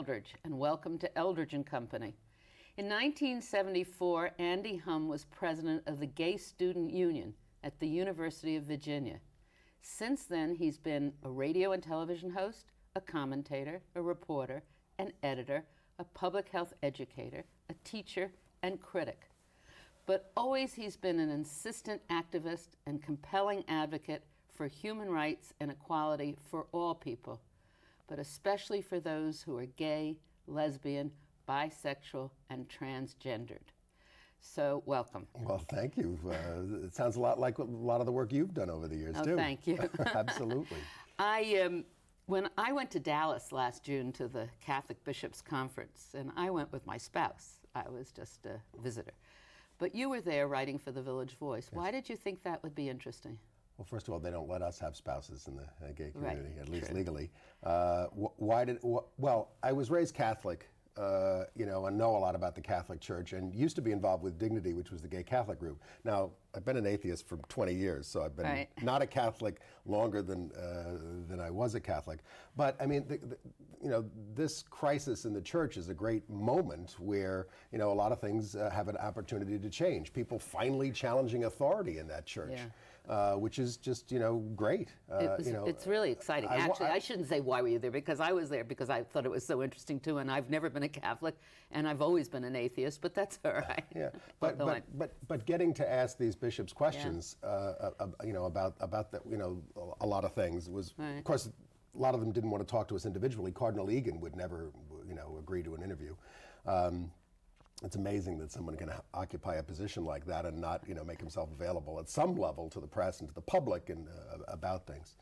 Eldridge, and welcome to Eldridge and Company. In 1974, Andy Humm was president of the Gay Student Union at the University of Virginia. Since then, he's been a radio and television host, a commentator, a reporter, an editor, a public health educator, a teacher, and critic. But always he's been an insistent activist and compelling advocate for human rights and equality for all people, but especially for those who are gay, lesbian, bisexual, and transgendered. So, welcome. Well, thank you. It sounds a lot like a lot of the work you've done over the years, too. Thank you. Absolutely. When I went to Dallas last June to the Catholic Bishops' Conference, and I went with my spouse. I was just a visitor. But you were there writing for the Village Voice. Yes. Why did you think that would be interesting? Well, first of all, they don't let us have spouses in the gay community, right. at least True. legally. Well, I was raised Catholic, and know a lot about the Catholic Church, and used to be involved with Dignity, which was the gay Catholic group. Now, I've been an atheist for 20 years, so I've been right. not a Catholic longer than I was a Catholic. But I mean, this crisis in the church is a great moment where a lot of things have an opportunity to change. People finally challenging authority in that church. Yeah. Which is just, great. It's really exciting. Actually, I shouldn't say why were you there, because I was there because I thought it was so interesting too, and I've never been a Catholic, and I've always been an atheist, but that's all right. Yeah, but getting to ask these bishops questions, about the, a lot of things was, right. Of course, a lot of them didn't want to talk to us individually. Cardinal Egan would never, agree to an interview. It's amazing that someone can occupy a position like that and not, make himself available at some level to the press and to the public and about things.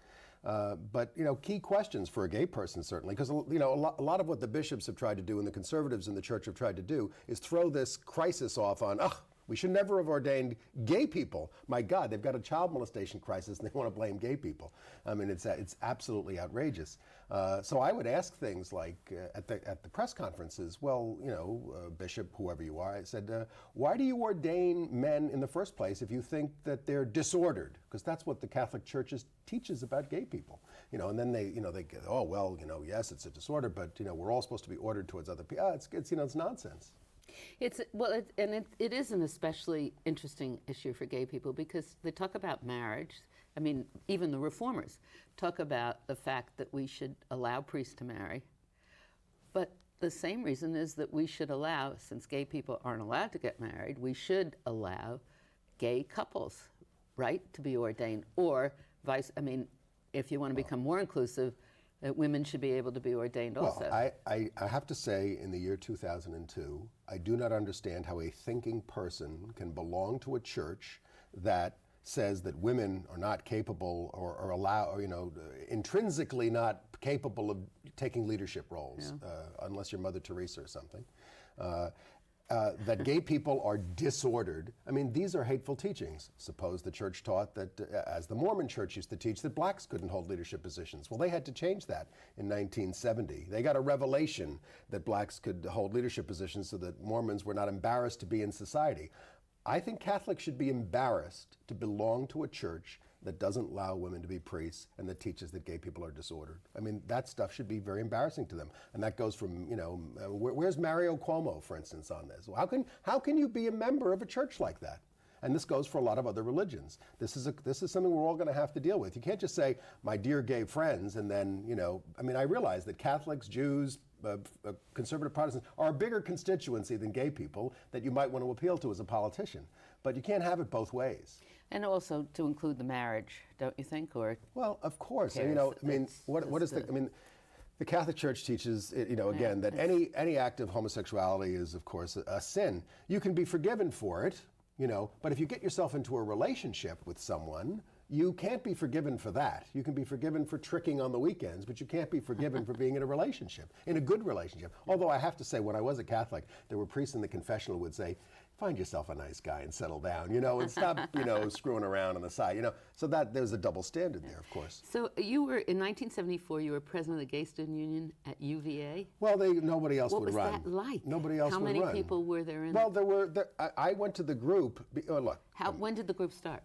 But key questions for a gay person, certainly, because a lot of what the bishops have tried to do and the conservatives in the church have tried to do is throw this crisis off on, we should never have ordained gay people. My God, they've got a child molestation crisis and they want to blame gay people. I mean, it's absolutely outrageous. So I would ask things like at the press conferences, well, Bishop, whoever you are, I said, why do you ordain men in the first place if you think that they're disordered? Because that's what the Catholic Church teaches about gay people. And then they get, oh, well, yes, it's a disorder, but, we're all supposed to be ordered towards other people. It's nonsense. It is an especially interesting issue for gay people because they talk about marriage. I mean, even the reformers talk about the fact that we should allow priests to marry. But the same reason is that we should allow, since gay people aren't allowed to get married, we should allow gay couples, right, to be ordained. Or if you want to become more inclusive, that women should be able to be ordained also. Well, I have to say, in the year 2002, I do not understand how a thinking person can belong to a church that says that women are not capable or intrinsically not capable of taking leadership roles, unless you're Mother Teresa or something. That gay people are disordered. I mean, these are hateful teachings. Suppose the church taught that, as the Mormon church used to teach, that blacks couldn't hold leadership positions. Well, they had to change that in 1970. They got a revelation that blacks could hold leadership positions so that Mormons were not embarrassed to be in society. I think Catholics should be embarrassed to belong to a church that doesn't allow women to be priests and that teaches that gay people are disordered. I mean, that stuff should be very embarrassing to them. And that goes from, where's Mario Cuomo, for instance, on this? How can you be a member of a church like that? And this goes for a lot of other religions. This is something we're all going to have to deal with. You can't just say, my dear gay friends, and then, I realize that Catholics, Jews, conservative Protestants are a bigger constituency than gay people that you might want to appeal to as a politician. But you can't have it both ways. And also to include the marriage, don't you think? Or well, of course. The Catholic Church teaches, again, that any act of homosexuality is, of course, a sin. You can be forgiven for it, but if you get yourself into a relationship with someone, you can't be forgiven for that. You can be forgiven for tricking on the weekends, but you can't be forgiven for being in a relationship, in a good relationship. Although I have to say, when I was a Catholic, there were priests in the confessional who would say, find yourself a nice guy and settle down, and stop, screwing around on the side, So that there's a double standard there, of course. So you were, in 1974, you were president of the Gay Student Union at UVA? Well, nobody else would run. What was that like? Nobody else would run. How many people were there in Well, I went to the group, look. When did the group start?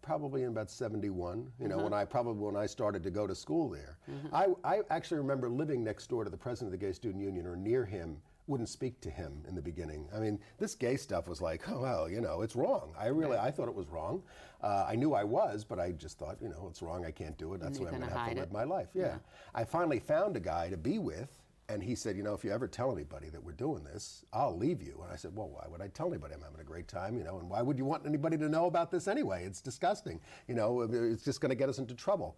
Probably in about 71, you know, when I started to go to school there. I actually remember living next door to the president of the Gay Student Union, or near him, wouldn't speak to him in the beginning. I mean, this gay stuff was like, oh, well, you know, it's wrong. I thought it was wrong. I knew I was, but I just thought, you know, it's wrong, I can't do it, that's the way I'm gonna have to live my life. Yeah. I finally found a guy to be with, and he said, you know, if you ever tell anybody that we're doing this, I'll leave you. And I said, well, why would I tell anybody? I'm having a great time, you know, and why would you want anybody to know about this anyway? It's disgusting. You know, it's just gonna get us into trouble.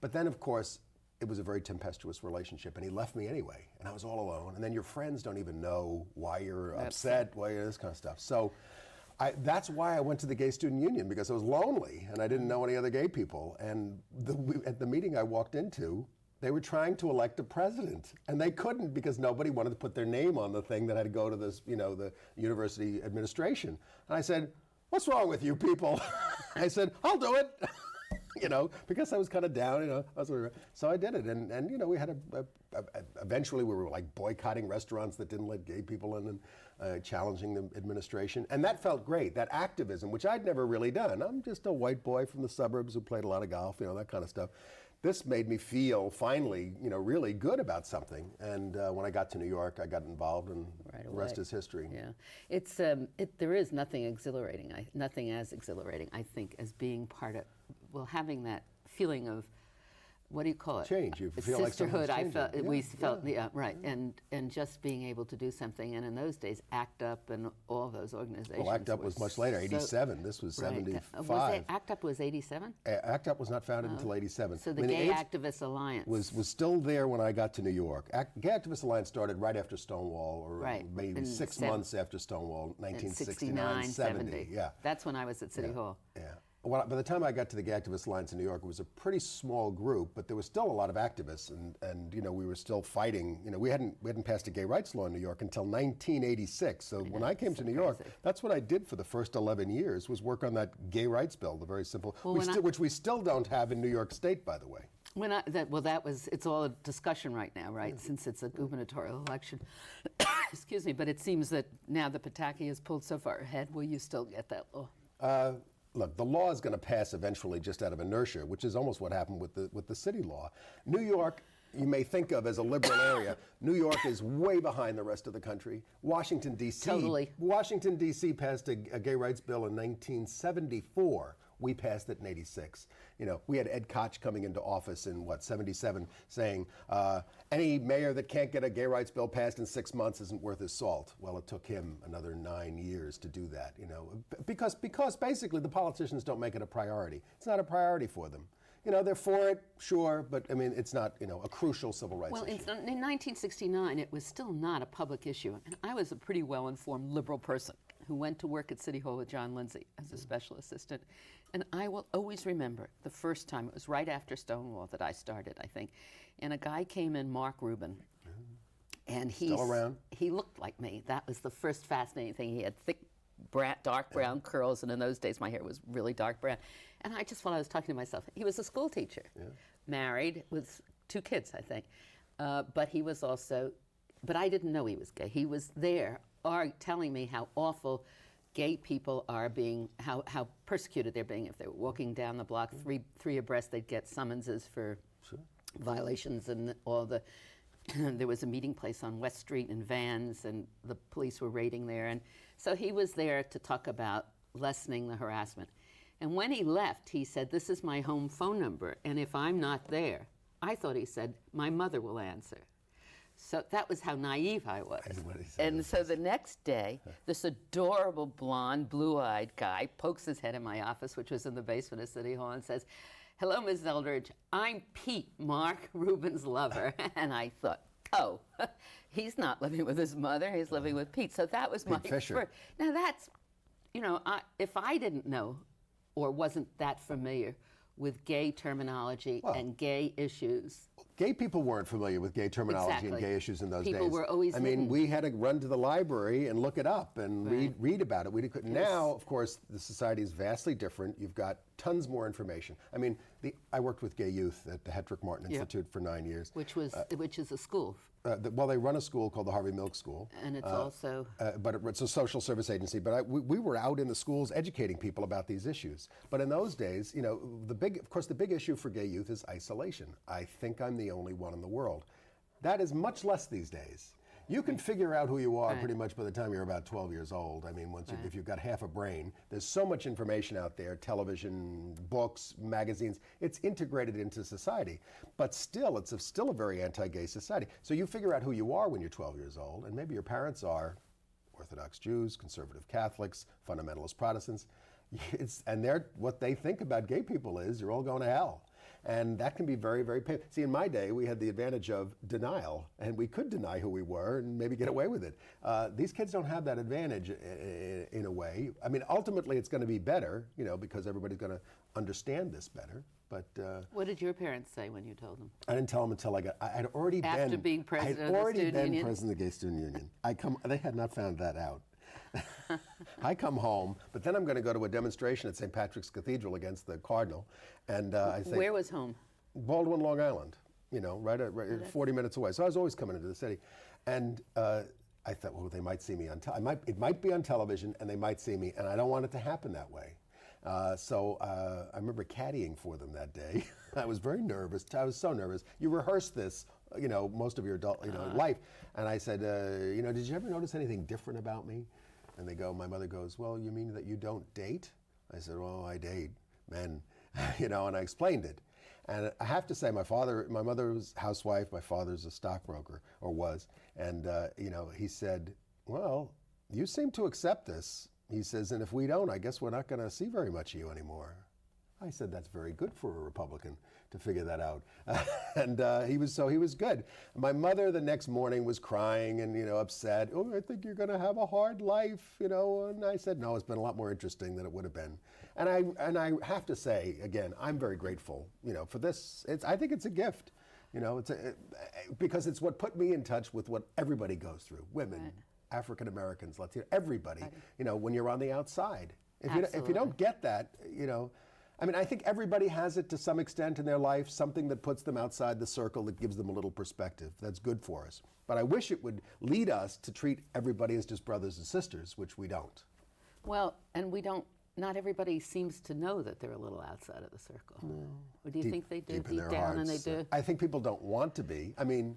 But then, of course, it was a very tempestuous relationship, and he left me anyway, and I was all alone. And then your friends don't even know why you're upset, why you're this kind of stuff. So that's why I went to the Gay Student Union, because I was lonely, and I didn't know any other gay people. And at the meeting I walked into, they were trying to elect a president, and they couldn't, because nobody wanted to put their name on the thing that had to go to this, you know, the university administration. And I said, what's wrong with you people? I said, I'll do it. You know, because I was kind of down, you know, so I did it, and you know, we had eventually we were like boycotting restaurants that didn't let gay people in, and challenging the administration, and that felt great, that activism, which I'd never really done. I'm just a white boy from the suburbs who played a lot of golf, you know, that kind of stuff. This made me feel finally, you know, really good about something, and when I got to New York, I got involved, and the rest is history. Yeah, it's there is nothing exhilarating, nothing as exhilarating, I think, as being part of, well, having that feeling of, what do you call it? Change. You feel sisterhood. Like we felt, right, and just being able to do something. And in those days, ACT UP and all those organizations. Well, ACT UP was much later, 87. This was 75. ACT UP was 87? ACT UP was not founded until 87. So the Gay Activist Alliance was still there when I got to New York. Gay Activist Alliance started right after Stonewall, or maybe 6 months after Stonewall, 1969, 70. Yeah. That's when I was at City Hall. Yeah. Well, by the time I got to the Gay Activist Alliance in New York, it was a pretty small group, but there was still a lot of activists, and you know, we were still fighting. You know, we hadn't passed a gay rights law in New York until 1986. So when I came to New York, that's what I did for the first 11 years, was work on that gay rights bill, the very simple, which we still don't have in New York State, by the way. It's all a discussion right now, right? Since it's a gubernatorial election. Excuse me, but it seems that now the Pataki has pulled so far ahead. Will you still get that law? Look, the law is going to pass eventually just out of inertia, which is almost what happened with the city law. New York, you may think of as a liberal area. New York is way behind the rest of the country. Washington, D.C. Totally. Washington, D.C. passed a gay rights bill in 1974. We passed it in 86. You know, we had Ed Koch coming into office in, 77, saying, any mayor that can't get a gay rights bill passed in 6 months isn't worth his salt. Well, it took him another 9 years to do that, you know, because basically the politicians don't make it a priority. It's not a priority for them. You know, they're for it, sure, but I mean, it's not, you know, a crucial civil rights issue. Well, in 1969, it was still not a public issue. And I was a pretty well-informed liberal person who went to work at City Hall with John Lindsay as a special assistant. And I will always remember the first time, it was right after Stonewall that I started, I think, and a guy came in, Mark Rubin, and Still around? He looked like me. That was the first fascinating thing. He had thick, dark brown curls, and in those days my hair was really dark brown. And I just thought I was talking to myself. He was a school teacher, married with 2 kids, I think. But he was also, but I didn't know he was gay. He was there telling me how awful gay people are being, how persecuted they're being. If they were walking down the block, three abreast, they'd get summonses for violations, and all the, there was a meeting place on West Street in Vans, and the police were raiding there. And so he was there to talk about lessening the harassment. And when he left, he said, this is my home phone number, and if I'm not there, I thought he said, my mother will answer. So that was how naive I was. And so the next day, this adorable blonde, blue-eyed guy pokes his head in my office, which was in the basement of City Hall, and says, hello, Ms. Eldridge, I'm Pete, Mark Rubin's lover. And I thought, oh, he's not living with his mother, he's living with Pete. So that was my first. Now that's, you know, if I didn't know or wasn't that familiar with gay terminology and gay issues, Gay people weren't familiar with gay terminology and Exactly. gay issues in those days. People were always I mean, hidden. we had to run to the library and look it up and Right. read about it. We couldn't. Now, of course, the society is vastly different. You've got tons more information. I mean, I worked with gay youth at the Hetrick Martin Yeah. Institute for 9 years. which is a school, Well, they run a school called the Harvey Milk School. and it's also But it's a social service agency. But we were out in the schools educating people about these issues. But in those days, you know, of course, the big issue for gay youth is isolation. I think I'm the only one in the world. That is much less these days. You can figure out who you are Right. pretty much by the time you're about 12 years old. I mean, if you've got half a brain, there's so much information out there, television, books, magazines. It's integrated into society. But still, it's still a very anti-gay society. So you figure out who you are when you're 12 years old, and maybe your parents are Orthodox Jews, conservative Catholics, fundamentalist Protestants. And what they think about gay people is you're all going to hell. And that can be very, very painful. See, in my day, we had the advantage of denial, and we could deny who we were and maybe get away with it. These kids don't have that advantage in a way. I mean, ultimately, it's going to be better, you know, because everybody's going to understand this better. But what did your parents say when you told them? I didn't tell them until I had already After been being president of the I'd already student been union? president of the Gay Student Union. They had not found that out. I come home, but then I'm going to go to a demonstration at St. Patrick's Cathedral against the Cardinal, and I think Where was home? Baldwin, Long Island. You know, right 40 minutes away. So I was always coming into the city, and I thought, well, they might see me on. It might be on television, and they might see me, and I don't want it to happen that way. So I remember caddying for them that day. I was very nervous. I was so nervous. You rehearse this, you know, most of your adult, life. And I said, you know, did you ever notice anything different about me? And my mother goes, well, you mean that you don't date? I said, well, I date men, you know, and I explained it. And I have to say, my mother was a housewife, my father's a stockbroker, or was. And, you know, he said, well, you seem to accept this. He says, and if we don't, I guess we're not going to see very much of you anymore. I said, that's very good for a Republican to figure that out. And he was good. My mother the next morning was crying and, you know, upset. Oh, I think you're going to have a hard life, you know. And I said, no, it's been a lot more interesting than it would have been. And I have to say, again, I'm very grateful, you know, for this. I think it's a gift, you know, because it's what put me in touch with what everybody goes through, women, Right. African Americans, Latino, everybody, you know, when you're on the outside. If you Absolutely. don't get that, you know, I mean, I think everybody has it to some extent in their life, something that puts them outside the circle that gives them a little perspective. That's good for us. But I wish it would lead us to treat everybody as just brothers and sisters, which we don't. Well, and we don't. Not everybody seems to know that they're a little outside of the circle. No. Or do you think they do Deep in deep their down, and they hearts. do? I think people don't want to be. I mean,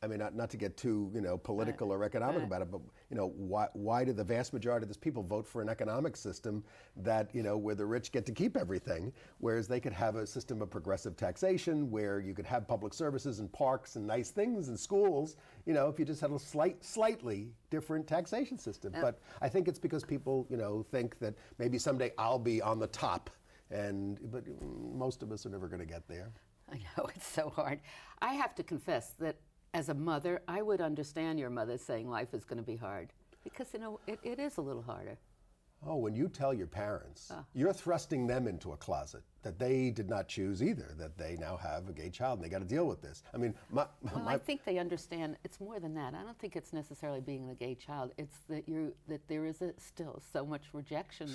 not to get too, you know, political or economic about it, but, you know, why do the vast majority of these people vote for an economic system that, you know, where the rich get to keep everything, whereas they could have a system of progressive taxation where you could have public services and parks and nice things and schools, you know, if you just had a slightly different taxation system. But I think it's because people, you know, think that maybe someday I'll be on the top, but most of us are never going to get there. I know, it's so hard. I have to confess that as a mother, I would understand your mother saying life is going to be hard. Because, you know, it is a little harder. Oh, when you tell your parents, you're thrusting them into a closet that they did not choose either, that they now have a gay child and they got to deal with this. I mean, I think they understand it's more than that. I don't think it's necessarily being a gay child. It's that there is still so much rejection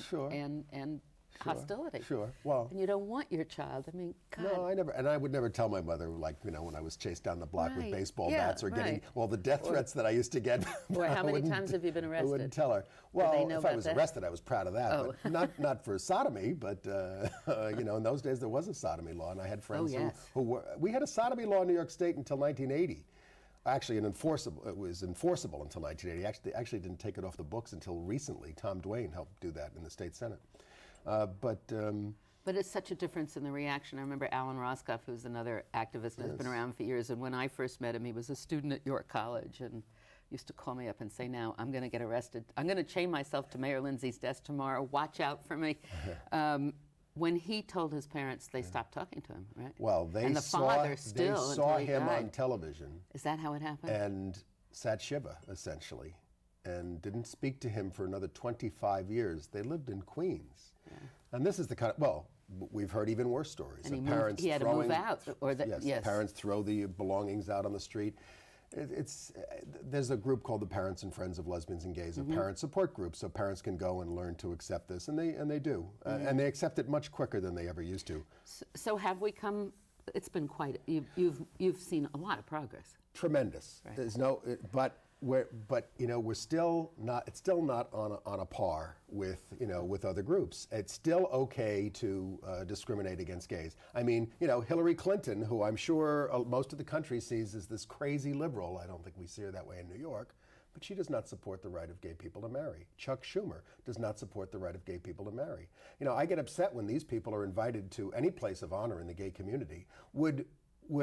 and hostility. Sure. Well, and you don't want your child. I mean, God. No, I would never tell my mother, like, you know, when I was chased down the block with Right. baseball Yeah, bats or getting right. all the death threats that I used to get. Or how I many wouldn't- times have you been I arrested? wouldn't tell her. they Well, know if I about was that? arrested, I was proud of that, Oh. but not for sodomy. But you know, in those days there was a sodomy law, and I had friends yes. who were. We had a sodomy law in New York State until 1980. Actually, it was enforceable until 1980. Actually didn't take it off the books until recently. Tom Duane helped do that in the state Senate. But it's such a difference in the reaction. I remember Alan Roscoff, who's another activist and has been around for years. And when I first met him, he was a student at York College and used to call me up and say, now I'm going to get arrested. I'm going to chain myself to Mayor Lindsay's desk tomorrow. Watch out for me. When he told his parents, they stopped talking to him, right? Well, they and the saw, father still they saw until he him died. on television Is that how it happened? and sat Shiva, essentially, and didn't speak to him for another 25 years. They lived in Queens. And this is the kind of, well, we've heard even worse stories And of he parents he had to move throwing, out, or that, yes, yes. parents throw the belongings out on the street. There's a group called the Parents and Friends of Lesbians and Gays, a parent support group, so parents can go and learn to accept this, and they do, and they accept it much quicker than they ever used to. So have we come? It's been quite. You've seen a lot of progress. Tremendous. Right. There's no, but you know, we're still not. It's still not on a par with, you know, with other groups. It's still okay to discriminate against gays. I mean, you know, Hillary Clinton, who I'm sure most of the country sees as this crazy liberal. I don't think we see her that way in New York. But she does not support the right of gay people to marry. Chuck Schumer does not support the right of gay people to marry. You know, I get upset when these people are invited to any place of honor in the gay community. Would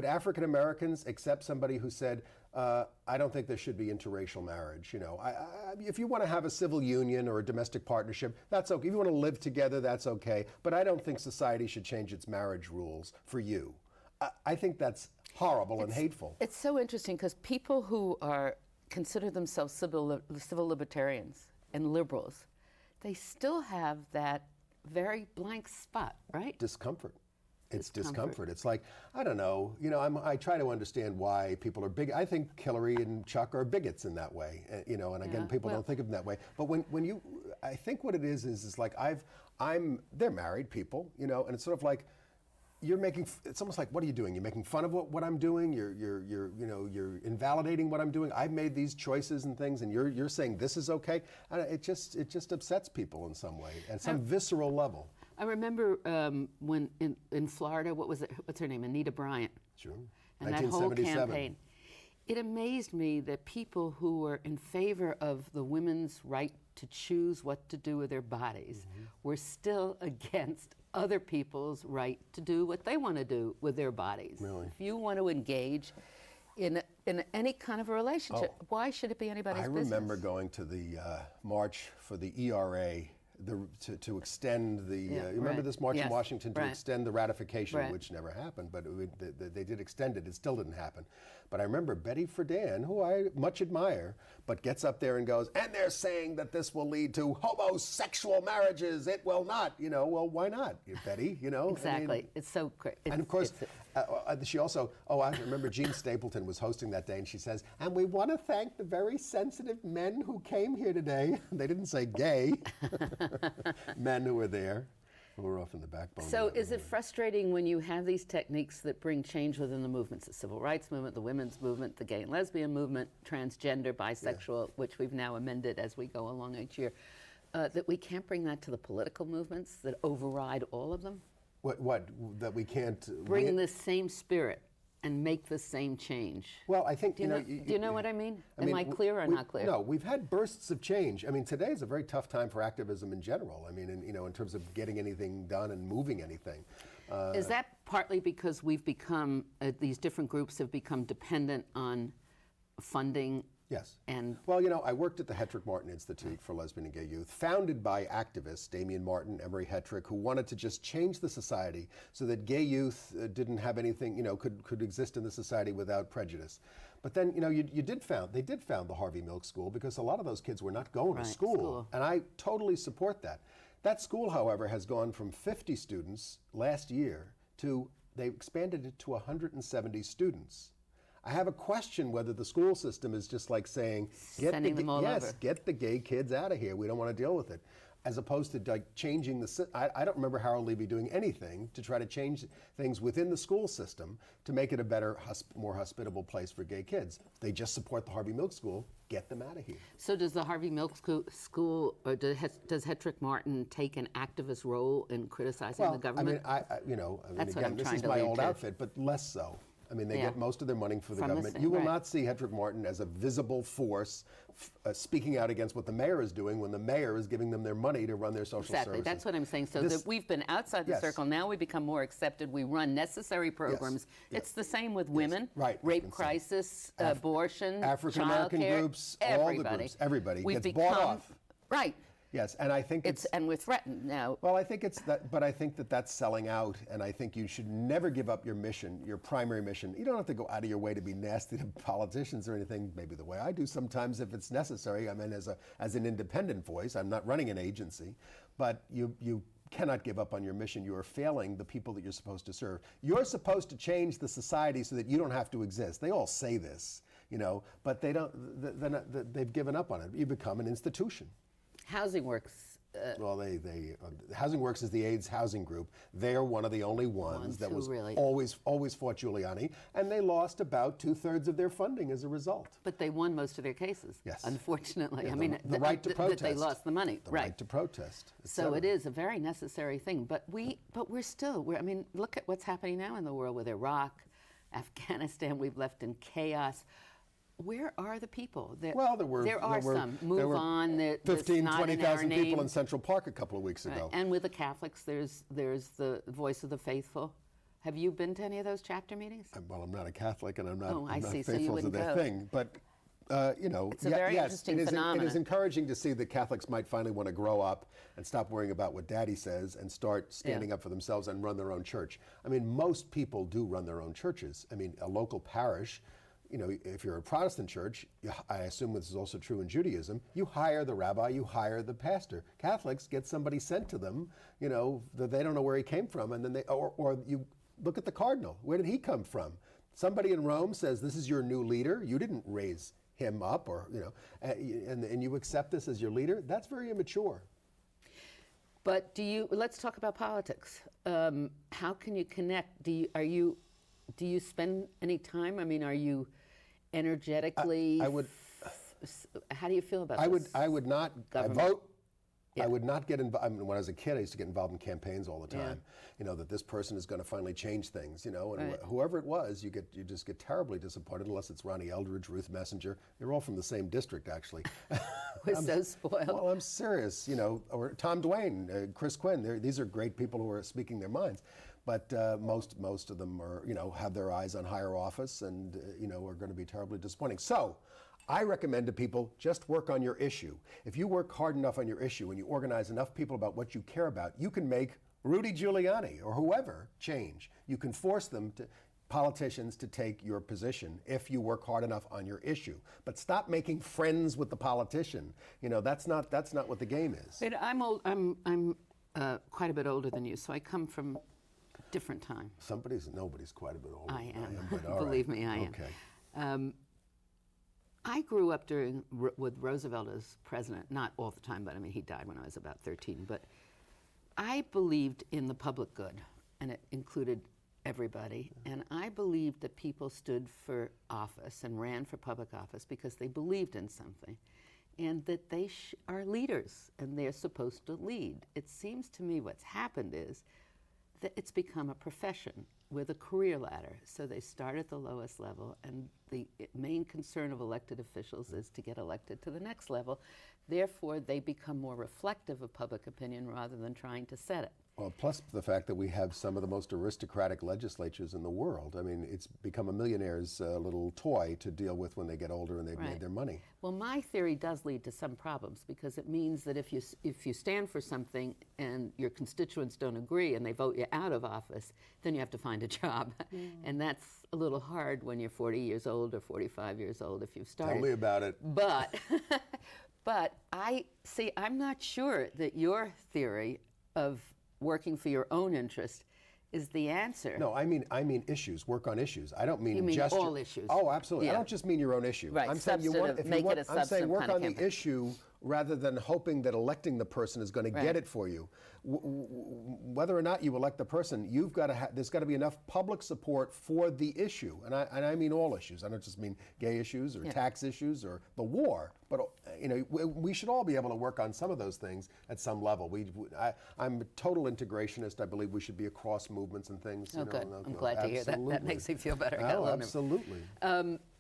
African Americans accept somebody who said, I don't think there should be interracial marriage? You know, if you want to have a civil union or a domestic partnership, that's okay. If you want to live together, that's okay. But I don't think society should change its marriage rules for you. I think that's horrible and hateful. It's so interesting because people who consider themselves civil libertarians and liberals, they still have that very blank spot, right? Discomfort. It's discomfort. It's like, I don't know, you know, I try to understand why people are big. I think Hillary and Chuck are bigots in that way, you know, and again, people don't think of them that way. But when you, I think what it is like they're married people, you know, and it's sort of like, it's almost like, what are you doing? You're making fun of what I'm doing. You're invalidating what I'm doing. I've made these choices and things, and you're saying this is okay. And it just upsets people in some way, at some visceral level. I remember when in Florida, what's her name? Anita Bryant. Sure. And that whole 1977. campaign. It amazed me that people who were in favor of the women's right to choose what to do with their bodies were still against other people's right to do what they want to do with their bodies. Really? If you want to engage in any kind of a relationship, why should it be anybody's business? I remember going to the march for the ERA to extend the, you remember this march in Washington to extend the ratification, which never happened, but they did extend it. It still didn't happen. But I remember Betty Friedan, who I much admire, but gets up there and goes, and they're saying that this will lead to homosexual marriages. It will not. You know, well, why not, Betty? You know, Exactly. I mean, it's so crazy. and of course, she also, I remember Jean Stapleton was hosting that day, and she says, and we want to thank the very sensitive men who came here today. They didn't say gay, men who were there, who were off in the backbone. So is it frustrating when you have these techniques that bring change within the movements, the civil rights movement, the women's movement, the gay and lesbian movement, transgender, bisexual, which we've now amended as we go along each year, that we can't bring that to the political movements that override all of them? What that we can't Bring this same spirit and make the same change. Well, I think, Do you know what I mean? Am I clear or not clear? No, we've had bursts of change. I mean, today is a very tough time for activism in general. I mean, in terms of getting anything done and moving anything. Is that partly because we've become, these different groups have become dependent on funding? Yes. And well, I worked at the Hetrick Martin Institute for Lesbian and Gay Youth, founded by activists, Damian Martin, Emery Hetrick, who wanted to just change the society so that gay youth didn't have anything, could exist in the society without prejudice. But then, they did found the Harvey Milk School because a lot of those kids were not going to school. And I totally support that. That school, however, has gone from 50 students last year to, they expanded it to 170 students. I have a question whether the school system is just like saying, get the gay kids out of here. We don't want to deal with it. As opposed to like changing I don't remember Harold Levy doing anything to try to change things within the school system to make it a better, more hospitable place for gay kids. They just support the Harvey Milk School. Get them out of here. So does the Harvey Milk School, or does Hetrick Martin take an activist role in criticizing the government? This is my old outfit, but less so. I mean, they get most of their money from the government. You will not see Hetrick Martin as a visible force speaking out against what the mayor is doing when the mayor is giving them their money to run their social services. That's what I'm saying. So that we've been outside the circle. Now we become more accepted. We run necessary programs. It's the same with women. Right. Rape crisis, abortion, African American groups, all the groups, everybody gets bought off. Right. Yes, and I think and we're threatened now. Well, I think it's that, but I think that's selling out, and I think you should never give up your mission, your primary mission. You don't have to go out of your way to be nasty to politicians or anything. Maybe the way I do sometimes, if it's necessary. I mean, as an independent voice, I'm not running an agency, but you cannot give up on your mission. You are failing the people that you're supposed to serve. You're supposed to change the society so that you don't have to exist. They all say this, but they don't. They've given up on it. You become an institution. Housing Works. Well, Housing Works is the AIDS housing group. They're one of the only ones that was really always fought Giuliani, and they lost about 2/3 of their funding as a result. But they won most of their cases. Yes. Unfortunately, Yeah, the right to protest. That they lost the money. The right. right to protest. So it is a very necessary thing. But we're still. Look at what's happening now in the world with Iraq, Afghanistan. We've left in chaos. Where are the people? There are some. Move on. 15, 20,000 people in Central Park a couple of weeks ago. Right. And with the Catholics, there's the Voice of the Faithful. Have you been to any of those chapter meetings? Well, I'm not a Catholic, and I'm not, I I'm not see. So you faithful to wouldn't their go. thing. But it's a very interesting phenomenon. It is encouraging to see that Catholics might finally want to grow up and stop worrying about what Daddy says and start standing up for themselves and run their own church. Most people do run their own churches. A local parish. If you're a Protestant church, I assume this is also true in Judaism, you hire the rabbi, you hire the pastor. Catholics get somebody sent to them, that they don't know where he came from, and then or you look at the cardinal. Where did he come from? Somebody in Rome says, this is your new leader. You didn't raise him up, and you accept this as your leader. That's very immature. But let's talk about politics. How can you connect? Do you spend any time? Are you energetically? I would. How do you feel about this? I would not. Government? I vote. Yeah. I would not get involved. When I was a kid, I used to get involved in campaigns all the time. That this person is going to finally change things. And Right. whoever it was, you just get terribly disappointed unless it's Ronnie Eldridge, Ruth Messenger. They're all from the same district, actually. We're so spoiled. Well, I'm serious. Or Tom Dwayne, Chris Quinn. These are great people who are speaking their minds. But most of them are, have their eyes on higher office and, are going to be terribly disappointing. So I recommend to people, just work on your issue. If you work hard enough on your issue and you organize enough people about what you care about, you can make Rudy Giuliani or whoever change. You can force politicians to take your position if you work hard enough on your issue. But stop making friends with the politician. That's not what the game is. I'm old. I'm quite a bit older than you, so I come from different time. Nobody's quite a bit older. I am. But all Believe right. me, I am. Okay. I grew up with Roosevelt as president, not all the time, but he died when I was about 13. But I believed in the public good, and it included everybody. And I believed that people stood for office and ran for public office because they believed in something, and that they are leaders, and they're supposed to lead. It seems to me what's happened is that it's become a profession with a career ladder. So they start at the lowest level, and the main concern of elected officials is to get elected to the next level. Therefore, they become more reflective of public opinion rather than trying to set it. Well, plus the fact that we have some of the most aristocratic legislatures in the world. It's become a millionaire's little toy to deal with when they get older and they've made their money. Well, my theory does lead to some problems because it means that if you stand for something and your constituents don't agree and they vote you out of office, then you have to find a job. And that's a little hard when you're 40 years old or 45 years old if you've started. Tell me about it. But I'm not sure that your theory of working for your own interest is the answer. No, I mean issues. Work on issues. I don't mean you mean just all issues. Oh, absolutely. Yeah. I don't just mean your own issue. Right. I'm saying I'm saying work on the issue rather than hoping that electing the person is going to get it for you. Whether or not you elect the person, you've got to there's got to be enough public support for the issue, and I mean all issues. I don't just mean gay issues or tax issues or the war, but we should all be able to work on some of those things at some level. I'm a total integrationist. I believe we should be across movements and things. Oh, good. I'm glad to hear that. That makes me feel better. Oh, absolutely.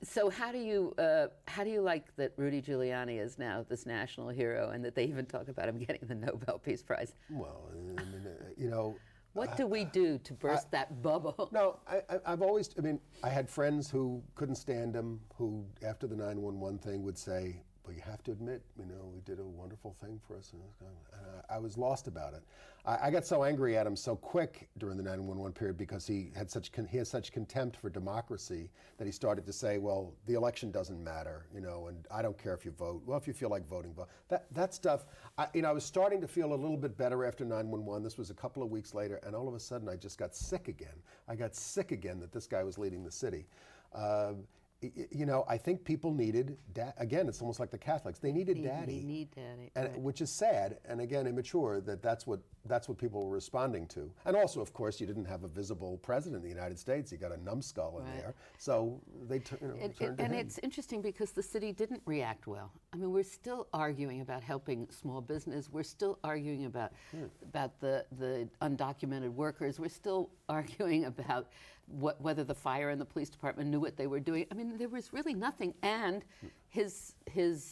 So how do you like that Rudy Giuliani is now this national hero, and that they even talk about him getting the Nobel Peace Prize? Well, what do we do to burst that bubble? No, I've always. I had friends who couldn't stand him, who after the 9/11 thing would say, but you have to admit, we did a wonderful thing for us. And I was lost about it. I got so angry at him so quick during the 9/11 period because he has such contempt for democracy that he started to say, well, the election doesn't matter, and I don't care if you vote. Well, if you feel like voting, vote. That stuff, I was starting to feel a little bit better after 9/11. This was a couple of weeks later, and all of a sudden I just got sick again. I got sick again that this guy was leading the city. I think people needed, again, it's almost like the Catholics, they needed daddy. They need daddy. And, Right. which is sad, and again, immature, that's what people were responding to. And also, of course, you didn't have a visible president of the United States. You got a numbskull in Right. there. So they turned to And him. it's interesting because the city didn't react well. I mean, we're still arguing about helping small business. We're still arguing about the undocumented workers. We're still arguing about whether the fire and the police department knew what they were doing. I mean, there was really nothing. And his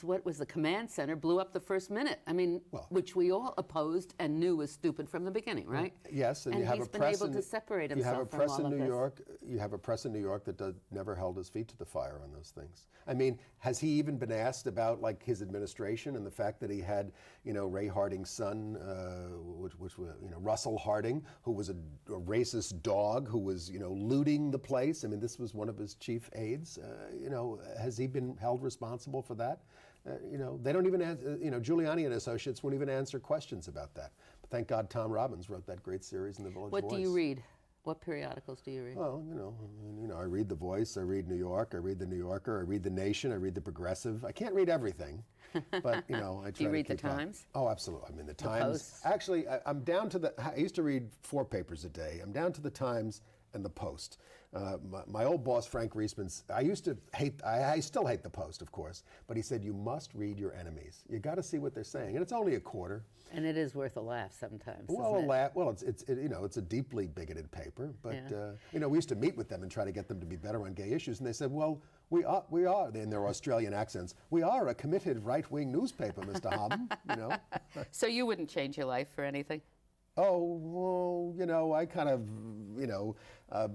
what was the command center blew up the first minute. I mean, which we all opposed and knew was stupid from the beginning, right? Yes, and you have he's a press been able to separate you have a himself from press all in of New this. York. You have a press in New York that never held his feet to the fire on those things. I mean, has he even been asked about like his administration and the fact that he had, Ray Harding's son, which was Russell Harding, who was a racist dog who was looting the place. I mean, this was one of his chief aides. Has he been held responsible for that? They don't even Giuliani and Associates won't even answer questions about that. But thank God Tom Robbins wrote that great series in the Village Voice. What do you read? What periodicals do you read? Well, I read The Voice, I read New York, I read The New Yorker, I read The Nation, I read The Progressive. I can't read everything, but I try Do you to read The keep up. Times? Oh, absolutely. I mean, The Times. Post? Actually, I'm down to I used to read 4 papers a day. I'm down to The Times and The Post. My old boss, Frank Reisman, I still hate The Post, of course, but he said, you must read your enemies. You got to see what they're saying. And it's only a quarter. And it is worth a laugh sometimes. Well, isn't it? it's a deeply bigoted paper, but Yeah. we used to meet with them and try to get them to be better on gay issues, and they said, well, we are in their Australian accents, we are a committed right-wing newspaper, Mr. Hobben, So you wouldn't change your life for anything? Oh, well, I kind of,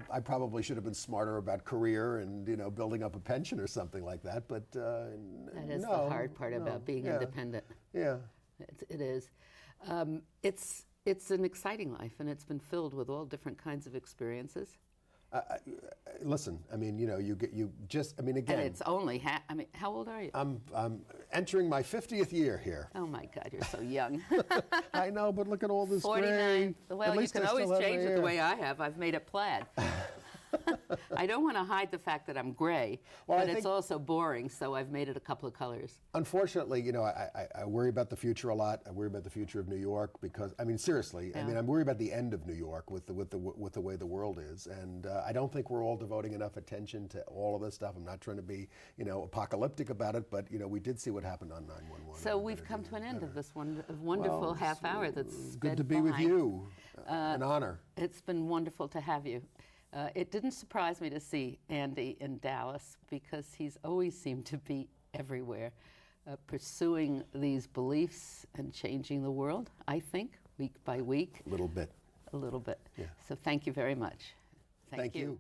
I probably should have been smarter about career and, building up a pension or something like that, but That is the hard part about being independent. Yeah. It is. It's an exciting life, and it's been filled with all different kinds of experiences. Listen, I mean, again. And it's only, how old are you? I'm entering my 50th year here. Oh my God, you're so young. I know, but look at all this 49. gray. Well, At you least can I always still have my change it the hair. way I have. I've made it plaid. I don't want to hide the fact that I'm gray, Well, I but it's think- also boring, so I've made it a couple of colors. Unfortunately, I worry about the future a lot. I worry about the future of New York because, seriously, Yeah. I'm worried about the end of New York with the way the world is, and I don't think we're all devoting enough attention to all of this stuff. I'm not trying to be, apocalyptic about it, but we did see what happened on 9/11. So we've come to an end of this wonderful half hour that's good to sped be with by. you. An honor. It's been wonderful to have you. It didn't surprise me to see Andy in Dallas because he's always seemed to be everywhere, pursuing these beliefs and changing the world, I think, week by week. A little bit. A little bit. Yeah. So thank you very much. Thank you.